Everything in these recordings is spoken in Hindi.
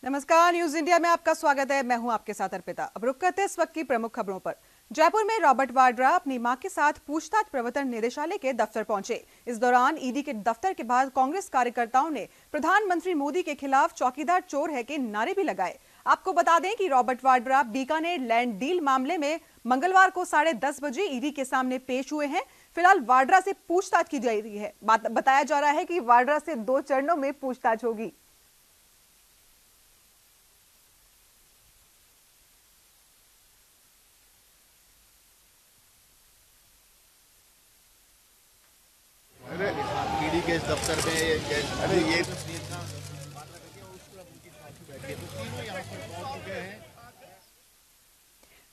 नमस्कार, न्यूज इंडिया में आपका स्वागत है। मैं हूं आपके साथ अर्पिता। अब रुक करते हैं इस वक्त की प्रमुख खबरों पर। जयपुर में रॉबर्ट वाड्रा अपनी मां के साथ पूछताछ प्रवर्तन निदेशालय के दफ्तर पहुंचे। इस दौरान ईडी के दफ्तर के बाद कांग्रेस कार्यकर्ताओं ने प्रधानमंत्री मोदी के खिलाफ चौकीदार चोर है के नारे भी लगाए। आपको बता दें कि Robert Vadra Bikaner land deal मामले में मंगलवार को 10:30 बजे ईडी के सामने पेश हुए हैं। फिलहाल वाड्रा से पूछताछ की जा रही है। बताया जा रहा है कि वाड्रा से 2 चरणों में पूछताछ होगी। ईडी के इस दफ्तर में ये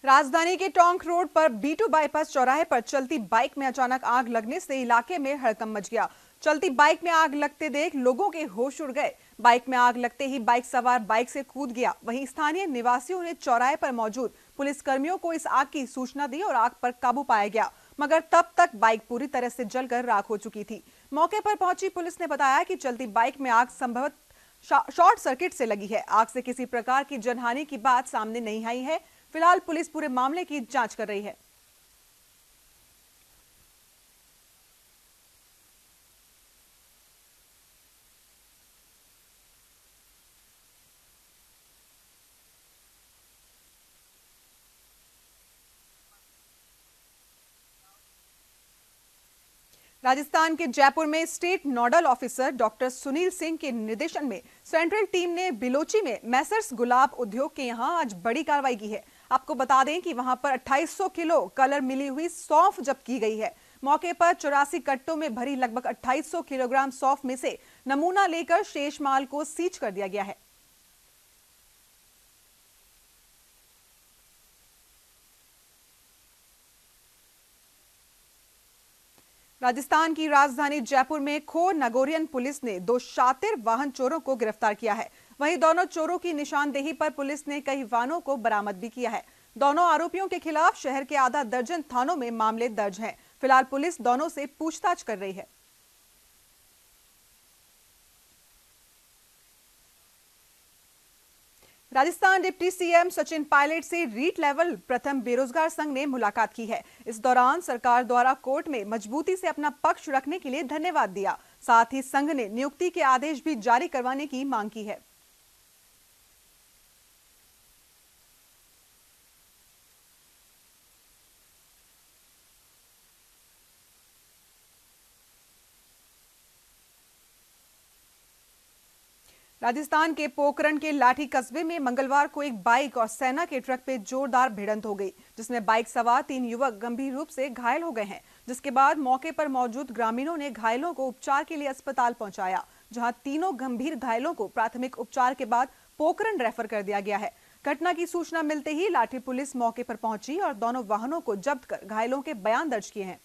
राजधानी के टोंक रोड पर B2 बाईपास चौराहे पर चलती बाइक में अचानक आग लगने से इलाके में हड़कंप मच गया। चलती बाइक में आग लगते देख लोगों के होश उड़ गए। बाइक में आग लगते ही बाइक सवार बाइक से कूद गया। वहीं स्थानीय निवासियों ने चौराहे पर मौजूद पुलिस कर्मियों को इस आग की सूचना दी और आग पर काबू पाया गया, मगर तब तक बाइक पूरी तरह से जलकर राख हो चुकी थी। मौके पर पहुंची पुलिस ने बताया कि चलती बाइक में आग संभवतः शॉर्ट सर्किट से लगी है। आग से किसी प्रकार की जनहानि की बात सामने नहीं आई है। फिलहाल पुलिस पूरे मामले की जांच कर रही है। राजस्थान के जयपुर में state nodal officer doctor Sunil Singh के निर्देशन में सेंट्रल टीम ने बिलोची में मैसर्स गुलाब उद्योग के यहां आज बड़ी कार्रवाई की है। आपको बता दें कि वहां पर 2800 किलो कलर मिली हुई सौंफ जब्त की गई है। मौके पर 84 कट्टों में भरी लगभग 2800 किलोग्राम सौंफ में से नमूना लेकर शेष माल को सीज कर दिया गया है। राजस्थान की राजधानी जयपुर में खो नगोरियन पुलिस ने 2 शातिर वाहन चोरों को गिरफ्तार किया है। वहीं दोनों चोरों की निशानदेही पर पुलिस ने कई वाहनों को बरामद भी किया है। दोनों आरोपियों के खिलाफ शहर के आधा दर्जन थानों में मामले दर्ज हैं। फिलहाल पुलिस दोनों से पूछताछ कर रही है। राजस्थान डिप्टी सीएम सचिन पायलट से रीट लेवल प्रथम बेरोजगार संघ ने मुलाकात की है। इस दौरान सरकार द्वारा कोर्ट में मजबूती से अपना पक्ष रखने के लिए धन्यवाद दिया। साथ ही संघ ने नियुक्ति के आदेश भी जारी करवाने की मांग की है। राजस्थान के पोखरण के लाठी कस्बे में मंगलवार को एक बाइक और सेना के ट्रक पे जोरदार भिड़ंत हो गई, जिसमें बाइक सवार 3 युवक गंभीर रूप से घायल हो गए हैं। जिसके बाद मौके पर मौजूद ग्रामीणों ने घायलों को उपचार के लिए अस्पताल पहुंचाया, जहां तीनों गंभीर घायलों को प्राथमिक उपचार के बाद पोखरण रेफर कर दिया गया है। घटना की सूचना मिलते ही लाठी पुलिस मौके पर पहुंची और दोनों वाहनों को जब्त कर घायलों के बयान दर्ज किए हैं।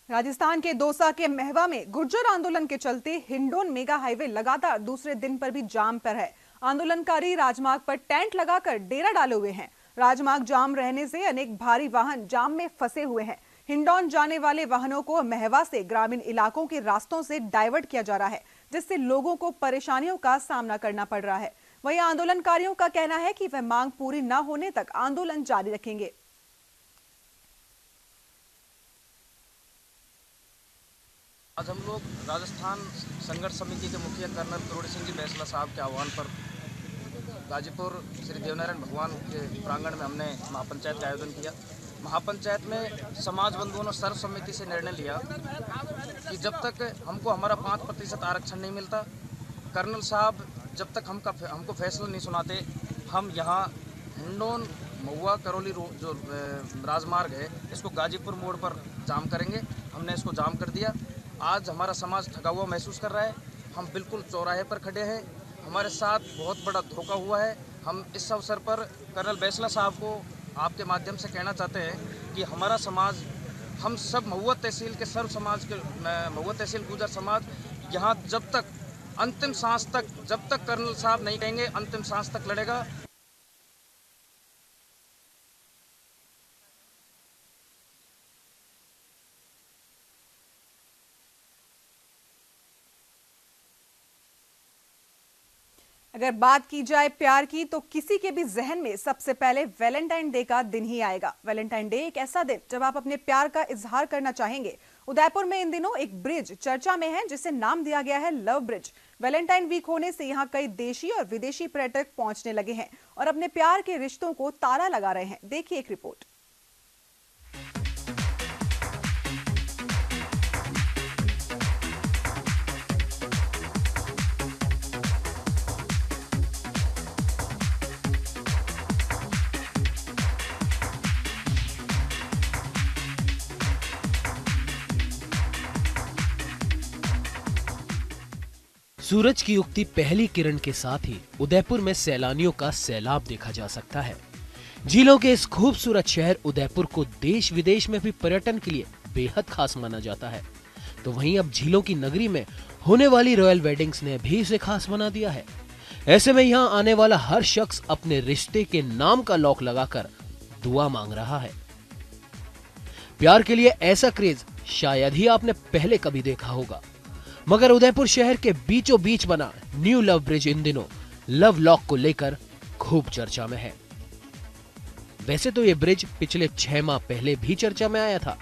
राजस्थान के दौसा के महवा में गुर्जर आंदोलन के चलते हिंडोन मेगा हाईवे लगातार दूसरे दिन पर भी जाम पर है। आंदोलनकारी राजमार्ग पर टेंट लगाकर डेरा डाले हुए हैं। राजमार्ग जाम रहने से अनेक भारी वाहन जाम में फंसे हुए हैं। हिंडौन जाने वाले वाहनों को महवा से ग्रामीण इलाकों के रास्तों से डाइवर्ट किया जा रहा है, जिससे लोगों को परेशानियों का सामना करना पड़ रहा है। वहीं आंदोलनकारियों का कहना है कि वह मांग पूरी न होने तक आंदोलन जारी रखेंगे। आज हम लोग राजस्थान संघर्ष समिति के मुखिया कर्नल करोड़ी सिंह जी बैसला साहब के आह्वान पर गाजीपुर श्री देवनारायण भगवान के प्रांगण में हमने महापंचायत का आयोजन किया। महापंचायत में समाज बंधुओं ने सर्वसम्मति से निर्णय लिया कि जब तक हमको हमारा 5% आरक्षण नहीं मिलता, कर्नल साहब जब तक हमको फैसला नहीं सुनाते, हम यहाँ हिंडोन महुआ करौली जो राजमार्ग है इसको गाजीपुर मोड़ पर जाम करेंगे। हमने इसको जाम कर दिया। आज हमारा समाज थका हुआ महसूस कर रहा है। हम बिल्कुल चौराहे पर खड़े हैं। हमारे साथ बहुत बड़ा धोखा हुआ है। हम इस अवसर पर कर्नल बैसला साहब को आपके माध्यम से कहना चाहते हैं कि हमारा समाज, हम सब महुआ तहसील के सर्व समाज के महुआ तहसील गुर्जर समाज यहाँ जब तक अंतिम सांस तक, जब तक कर्नल साहब नहीं कहेंगे अंतिम सांस तक लड़ेगा। अगर बात की जाए प्यार की तो किसी के भी जहन में सबसे पहले वैलेंटाइन डे का दिन ही आएगा। वैलेंटाइन डे एक ऐसा दिन जब आप अपने प्यार का इजहार करना चाहेंगे। उदयपुर में इन दिनों एक ब्रिज चर्चा में है जिसे नाम दिया गया है लव ब्रिज। वैलेंटाइन वीक होने से यहां कई देशी और विदेशी पर्यटक पहुंचने लगे हैं और अपने प्यार के रिश्तों को ताला लगा रहे हैं। देखिए एक रिपोर्ट। सूरज की उगती पहली किरण के साथ ही उदयपुर में सैलानियों का सैलाब देखा जा सकता है। झीलों के इस खूबसूरत शहर उदयपुर को देश विदेश में भी पर्यटन के लिए बेहद खास माना जाता है। तो वहीं अब झीलों की नगरी में होने वाली रॉयल वेडिंग्स ने भी इसे खास बना दिया है। ऐसे में यहाँ आने वाला हर शख्स अपने रिश्ते के नाम का लॉक लगाकर दुआ मांग रहा है। प्यार के लिए ऐसा क्रेज शायद ही आपने पहले कभी देखा होगा, मगर उदयपुर शहर के बीचों बीच बना न्यू लव ब्रिज इन दिनों लव लॉक को लेकर खूब चर्चा में है। वैसे तो ये ब्रिज पिछले 6 माह पहले भी चर्चा में आया था,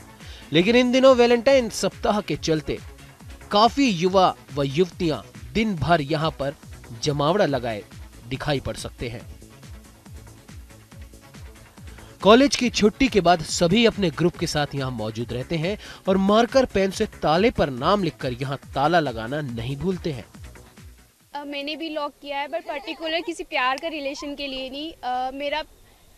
लेकिन इन दिनों वैलेंटाइन सप्ताह के चलते काफी युवा व युवतियां दिन भर यहां पर जमावड़ा लगाए दिखाई पड़ सकते हैं। कॉलेज की छुट्टी के बाद सभी अपने ग्रुप के साथ यहाँ मौजूद रहते हैं और मार्कर पेन से ताले पर नाम लिखकर यहाँ ताला लगाना नहीं भूलते हैं। मैंने भी लॉक किया है, पर पर्टिकुलर किसी प्यार का रिलेशन के लिए नहीं। मेरा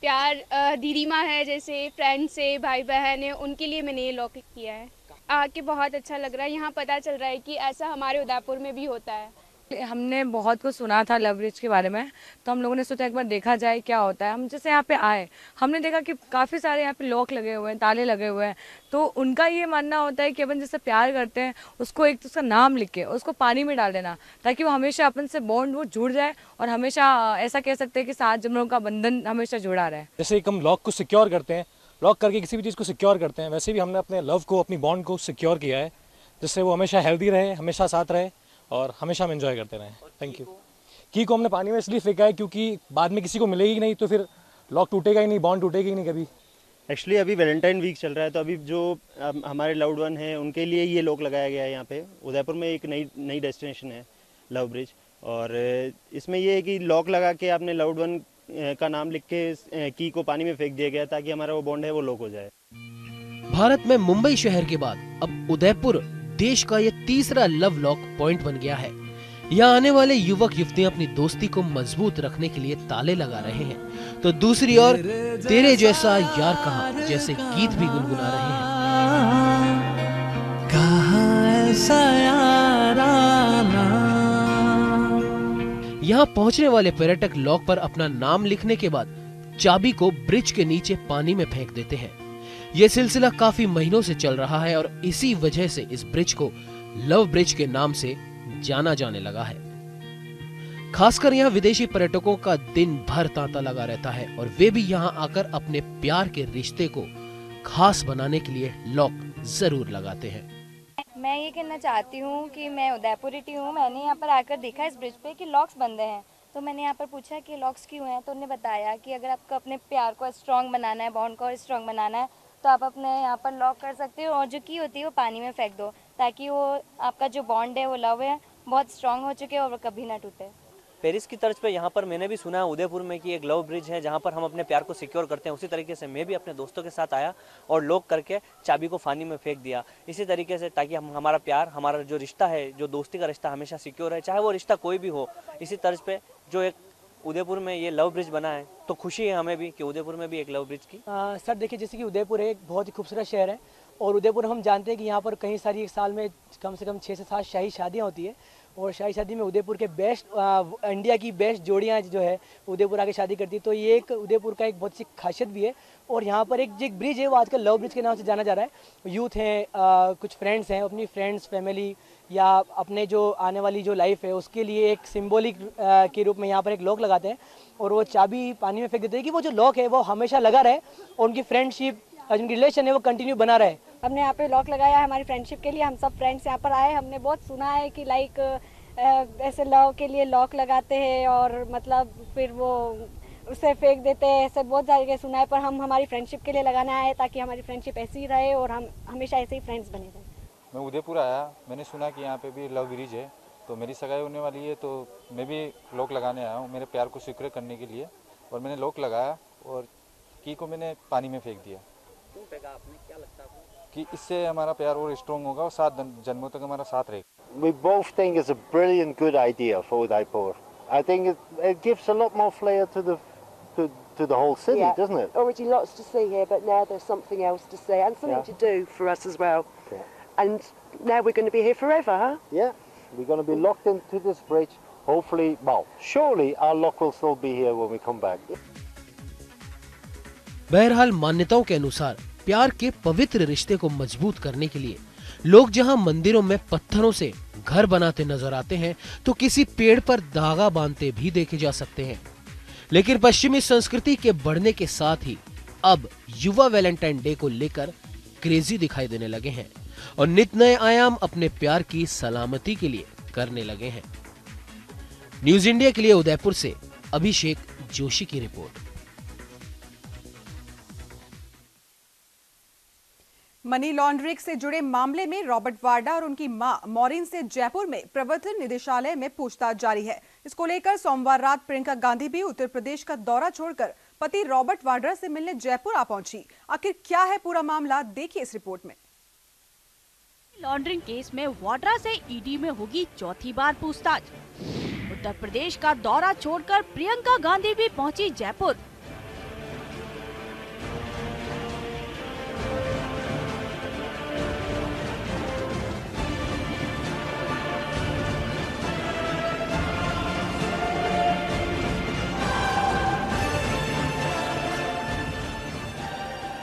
प्यार दीदी माँ है, जैसे फ्रेंड से, भाई बहन है, उनके लिए मैंने ये लॉक किया है। आके बहुत अच्छा लग रहा है। यहाँ पता चल रहा है कि ऐसा हमारे उदयपुर में भी होता है। हमने बहुत कुछ सुना था लव ब्रिज के बारे में, तो हम लोगों ने सोचा एक बार देखा जाए क्या होता है। हम जैसे यहाँ पे आए, हमने देखा कि काफ़ी सारे यहाँ पे लॉक लगे हुए हैं, ताले लगे हुए हैं। तो उनका ये मानना होता है कि अपन जैसे प्यार करते हैं उसको एक तो उसका नाम लिख के उसको पानी में डाल देना, ताकि वो हमेशा अपन से बॉन्ड वो जुड़ जाए और हमेशा ऐसा कह सकते हैं कि 7 जन्मों का बंधन हमेशा जुड़ा रहे। जैसे एक हम लॉक को सिक्योर करते हैं, लॉक करके किसी भी चीज़ को सिक्योर करते हैं, वैसे भी हमने अपने लव को, अपनी बॉन्ड को सिक्योर किया है, जिससे वो हमेशा हेल्दी रहे, हमेशा साथ रहे और हमेशा हम एंजॉय करते रहें। Thank you. की को हमने पानी में इसलिए फेंका है क्योंकि बाद में किसी को मिलेगी नहीं, तो फिर लॉक टूटेगा ही नहीं, बॉन्ड टूटेगी ही नहीं कभी। एक्चुअली अभी वैलेंटाइन वीक चल रहा है, तो अभी जो हमारे लव्ड वन हैं उनके लिए ये लॉक लगाया गया है। यहाँ पे उदयपुर में एक नई डेस्टिनेशन है लव ब्रिज, और इसमें ये है कि लॉक लगा के आपने लव्ड वन का नाम लिख के की को पानी में फेंक दिया गया, ताकि हमारा वो बॉन्ड है वो लॉक हो जाए। भारत में मुंबई शहर के बाद अब उदयपुर देश का ये तीसरा लव लॉक पॉइंट बन गया है। यहाँ आने वाले युवक युवतियां अपनी दोस्ती को मजबूत रखने के लिए ताले लगा रहे हैं, तो दूसरी ओर तेरे जैसा यार कहाँ जैसे गीत भी गुनगुना रहे हैं। कहाँ ऐसा याराना। यहाँ पहुंचने वाले पर्यटक लॉक पर अपना नाम लिखने के बाद चाबी को ब्रिज के नीचे पानी में फेंक देते हैं। ये सिलसिला काफी महीनों से चल रहा है और इसी वजह से इस ब्रिज को लव ब्रिज के नाम से जाना जाने लगा है। खासकर यहाँ विदेशी पर्यटकों का दिन भर तांता लगा रहता है और वे भी यहाँ आकर अपने प्यार के रिश्ते को खास बनाने के लिए लॉक जरूर लगाते हैं। मैं ये कहना चाहती हूँ कि मैं उदयपुरिटी हूँ। मैंने यहाँ पर आकर देखा इस ब्रिज पे कि लॉक्स बंदे हैं, तो मैंने यहाँ पर पूछा कि लॉक्स क्यों हैं, तो उन्होंने बताया कि अगर आपको अपने प्यार को स्ट्रॉन्ग बनाना है, बॉन्ड को स्ट्रॉन्ग बनाना है, तो आप अपने यहाँ पर लॉक कर सकते हो और जो की होती है वो पानी में फेंक दो, ताकि वो आपका जो बॉन्ड है, वो लव है, बहुत स्ट्रॉन्ग हो चुके और वो कभी ना टूटे। पेरिस की तर्ज पे यहाँ पर मैंने भी सुना है उदयपुर में कि एक लव ब्रिज है जहाँ पर हम अपने प्यार को सिक्योर करते हैं। उसी तरीके से मैं भी अपने दोस्तों के साथ आया और लॉक करके चाबी को पानी में फेंक दिया, इसी तरीके से, ताकि हम हमारा प्यार, हमारा जो रिश्ता है, जो दोस्ती का रिश्ता, हमेशा सिक्योर है, चाहे वो रिश्ता कोई भी हो। इसी तर्ज पे जो एक उदयपुर में ये लव ब्रिज बना है, तो खुशी है हमें भी कि उदयपुर में भी एक लव ब्रिज की। सर देखिए, जैसे कि उदयपुर है एक बहुत ही खूबसूरत शहर है और उदयपुर हम जानते हैं कि यहाँ पर कई सारी एक साल में कम से कम 6 से 7 शाही शादियाँ होती है और शाही शादी में उदयपुर के बेस्ट, इंडिया की बेस्ट जोड़ियाँ जो है उदयपुर आके शादी करती है। तो ये एक उदयपुर का एक बहुत सी खासियत भी है। और यहाँ पर एक ब्रिज है, वो आजकल लव ब्रिज के नाम से जाना जा रहा है। यूथ हैं, कुछ फ्रेंड्स हैं, अपनी फ्रेंड्स, फैमिली या अपने जो आने वाली जो लाइफ है उसके लिए एक सिंबॉलिक के रूप में यहाँ पर एक लॉक लगाते हैं और वो चाबी पानी में फेंक देते हैं कि वो जो लॉक है वो हमेशा लगा रहे और उनकी फ्रेंडशिप और जिनकी रिलेशन है वो कंटिन्यू बना रहे। हमने यहाँ पे लॉक लगाया है हमारी फ्रेंडशिप के लिए। हम सब फ्रेंड्स यहाँ पर आए, हमने बहुत सुना है कि लाइक ऐसे लव के लिए लॉक लगाते हैं और मतलब फिर वो उसे फेंक देते हैं, ऐसे बहुत जगह सुना है, पर हम हमारी फ्रेंडशिप के लिए लगाना है ताकि हमारी फ्रेंडशिप ऐसी ही रहे और हम हमेशा ऐसे ही फ्रेंड्स बने रहें। मैं उदयपुर आया, मैंने सुना कि यहाँ पे भी लव ब्रिज है, तो मेरी सगाई होने वाली है, तो मैं भी लॉक लगाने आया हूँ मेरे प्यार को स्वीकार करने के लिए। और मैंने लॉक लगाया और की को मैंने पानी में फेंक दिया। क्यों फेंका आपने, क्या लगता है आपको? कि इससे हमारा प्यार और स्ट्रॉन्ग होगा और 7 जन्मों तक हमारा साथ रहेगा। We both think it's a brilliant, good idea for Udaipur. I think it gives a lot more flair to the whole city, doesn't it? Already lots to see here, but now there's something else to see and something to do for us as well. Yeah. And now we're going to be here forever, huh? Yeah, we're going to be locked into this bridge. Hopefully, well, surely our lock will still be here when we come back. बहरहाल मान्यताओं के अनुसार प्यार के पवित्र रिश्ते को मजबूत करने के लिए लोग जहां मंदिरों में पत्थरों से घर बनाते नजर आते हैं, तो किसी पेड़ पर धागा बांधते भी देखे जा सकते हैं। लेकिन पश्चिमी संस्कृति के बढ़ने के साथ ही अब युवा वैलेंटाइन डे को लेकर क्रेजी दिखाई देने लगे हैं और नित नए आयाम अपने प्यार की सलामती के लिए करने लगे हैं। न्यूज इंडिया के लिए उदयपुर से अभिषेक जोशी की रिपोर्ट। मनी लॉन्ड्रिंग से जुड़े मामले में रॉबर्ट वाड्रा और उनकी मां मॉरिन से जयपुर में प्रवर्तन निदेशालय में पूछताछ जारी है। इसको लेकर सोमवार रात प्रियंका गांधी भी उत्तर प्रदेश का दौरा छोड़कर पति रॉबर्ट वाड्रा से मिलने जयपुर आ पहुंची। आखिर क्या है पूरा मामला, देखिए इस रिपोर्ट में। लॉन्ड्रिंग केस में वाड्रा से ईडी में होगी चौथी बार पूछताछ। उत्तर प्रदेश का दौरा छोड़कर प्रियंका गांधी भी पहुंची जयपुर।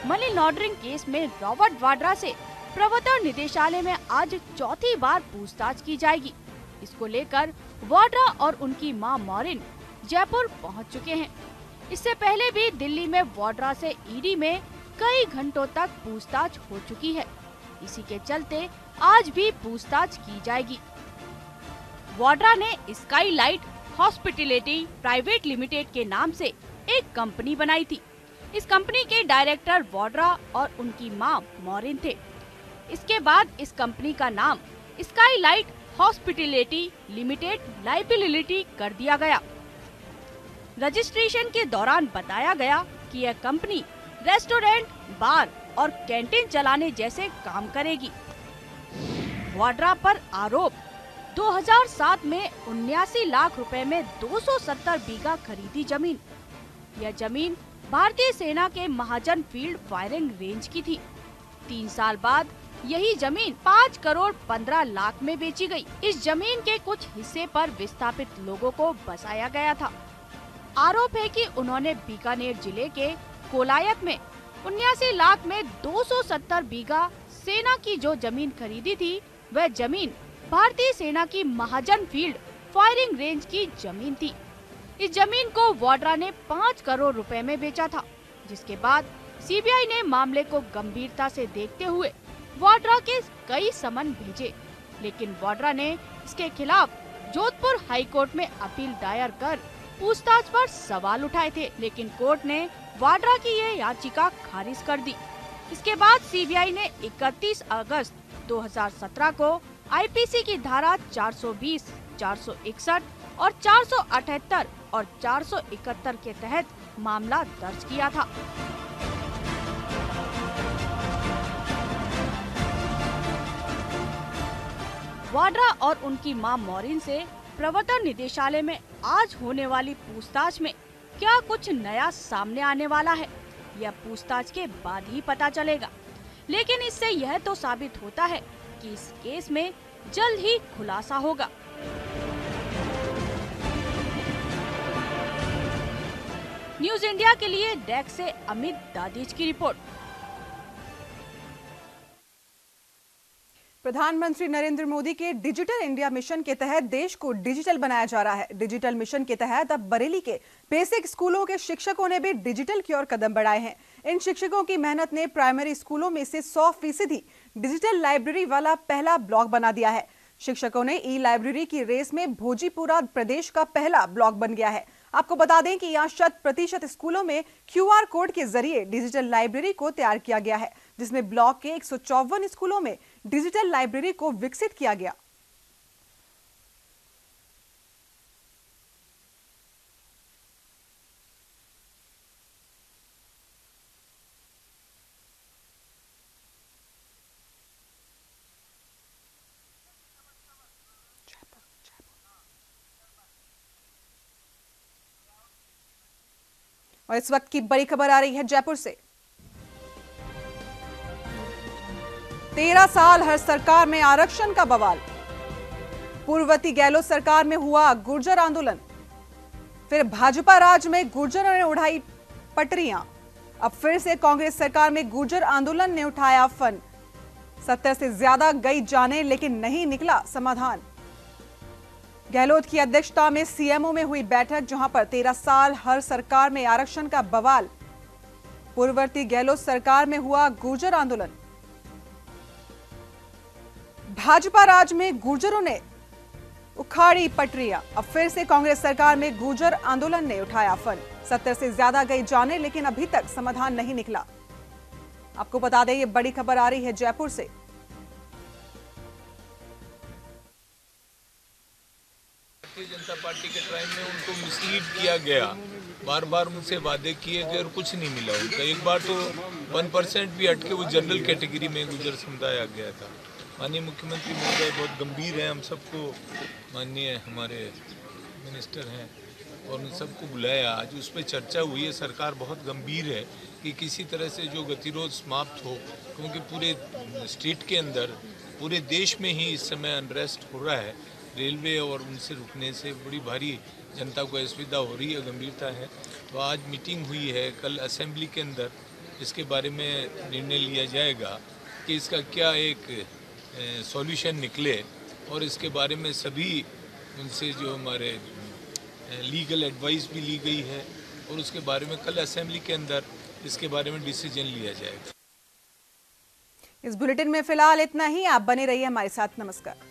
मनी लॉन्ड्रिंग केस में रॉबर्ट वाड्रा से प्रवर्तन निदेशालय में आज चौथी बार पूछताछ की जाएगी। इसको लेकर वाड्रा और उनकी मां मॉरिन जयपुर पहुंच चुके हैं। इससे पहले भी दिल्ली में वाड्रा से ईडी में कई घंटों तक पूछताछ हो चुकी है। इसी के चलते आज भी पूछताछ की जाएगी। वाड्रा ने स्काईलाइट हॉस्पिटैलिटी प्राइवेट लिमिटेड के नाम से एक कंपनी बनाई थी। इस कंपनी के डायरेक्टर वाड्रा और उनकी मां मॉरिन थे। इसके बाद इस कंपनी का नाम स्काईलाइट हॉस्पिटैलिटी लिमिटेड लाइबिलिटी कर दिया गया। रजिस्ट्रेशन के दौरान बताया गया कि यह कंपनी रेस्टोरेंट, बार और कैंटीन चलाने जैसे काम करेगी। वाड्रा पर आरोप 2007 में 79 लाख रुपए में 270 बीघा खरीदी जमीन। यह जमीन भारतीय सेना के महाजन फील्ड फायरिंग रेंज की थी। 3 साल बाद यही जमीन 5 करोड़ 15 लाख में बेची गई। इस जमीन के कुछ हिस्से पर विस्थापित लोगों को बसाया गया था। आरोप है कि उन्होंने बीकानेर जिले के कोलायत में 79 लाख में 270 बीघा सेना की जो जमीन खरीदी थी, वह जमीन भारतीय सेना की महाजन फील्ड फायरिंग रेंज की जमीन थी। इस जमीन को वाड्रा ने 5 करोड़ रुपए में बेचा था, जिसके बाद सीबीआई ने मामले को गंभीरता से देखते हुए वाड्रा के कई समन भेजे, लेकिन वाड्रा ने इसके खिलाफ जोधपुर हाई कोर्ट में अपील दायर कर पूछताछ पर सवाल उठाए थे, लेकिन कोर्ट ने वाड्रा की यह याचिका खारिज कर दी। इसके बाद सीबीआई ने 31 अगस्त 2017 को आईपीसी की धारा 420, 461 और 478 और 471 के तहत मामला दर्ज किया था। वाड्रा और उनकी मां मॉरिन से प्रवर्तन निदेशालय में आज होने वाली पूछताछ में क्या कुछ नया सामने आने वाला है, यह पूछताछ के बाद ही पता चलेगा। लेकिन इससे यह तो साबित होता है कि इस केस में जल्द ही खुलासा होगा। न्यूज इंडिया के लिए डेस्क से अमित दादीज की रिपोर्ट। प्रधानमंत्री नरेंद्र मोदी के डिजिटल इंडिया मिशन के तहत देश को डिजिटल बनाया जा रहा है। डिजिटल मिशन के तहत अब बरेली के बेसिक स्कूलों के शिक्षकों ने भी डिजिटल की ओर कदम बढ़ाए हैं। इन शिक्षकों की मेहनत ने प्राइमरी स्कूलों में से 100% डिजिटल लाइब्रेरी वाला पहला ब्लॉक बना दिया है। शिक्षकों ने ई लाइब्रेरी की रेस में भोजीपुरा प्रदेश का पहला ब्लॉक बन गया है। आपको बता दें कि यहाँ 100% स्कूलों में QR कोड के जरिए डिजिटल लाइब्रेरी को तैयार किया गया है, जिसमें ब्लॉक के 154 स्कूलों में डिजिटल लाइब्रेरी को विकसित किया गया। और इस वक्त की बड़ी खबर आ रही है जयपुर से। 13 साल हर सरकार में आरक्षण का बवाल। पूर्ववर्ती गहलोत सरकार में हुआ गुर्जर आंदोलन, फिर भाजपा राज में गुर्जरों ने उठाई पटरियां। अब फिर से कांग्रेस सरकार में गुर्जर आंदोलन ने उठाया फन। 70 से ज्यादा गई जाने लेकिन नहीं निकला समाधान। गहलोत की अध्यक्षता में सीएमओ में हुई बैठक, जहां पर 13 साल हर सरकार में आरक्षण का बवाल। पूर्ववर्ती गहलोत सरकार में हुआ गुर्जर आंदोलन। भाजपा राज में गुर्जरों ने उखाड़ी पटरियां। अब फिर से कांग्रेस सरकार में गुर्जर आंदोलन ने उठाया फन। 70 से ज्यादा गई जाने लेकिन अभी तक समाधान नहीं निकला। आपको बता दें, ये बड़ी खबर आ रही है जयपुर से। भारतीय जनता पार्टी के टाइम में उनको मिसलीड किया गया, बार बार उनसे वादे किए गए और कुछ नहीं मिला उनका। एक बार तो 1% भी हटके वो जनरल कैटेगरी में गुर्जर समुदाय आ गया था। माननीय मुख्यमंत्री महोदय बहुत गंभीर हैं, हम सबको माननीय हमारे मिनिस्टर हैं और उन सबको बुलाया। आज उस पर चर्चा हुई है। सरकार बहुत गंभीर है कि किसी तरह से जो गतिरोध समाप्त हो, क्योंकि पूरे स्टेट के अंदर, पूरे देश में ही इस समय अनरेस्ट हो रहा है। रेलवे और उनसे रुकने से बड़ी भारी जनता को असुविधा हो रही है, गंभीरता है। तो आज मीटिंग हुई है, कल असेंबली के अंदर इसके बारे में निर्णय लिया जाएगा कि इसका क्या एक सॉल्यूशन निकले, और इसके बारे में सभी उनसे जो हमारे लीगल एडवाइस भी ली गई है, और उसके बारे में कल असेंबली के अंदर इसके बारे में डिसीजन लिया जाएगा। इस बुलेटिन में फिलहाल इतना ही। आप बने रहिए हमारे साथ। नमस्कार।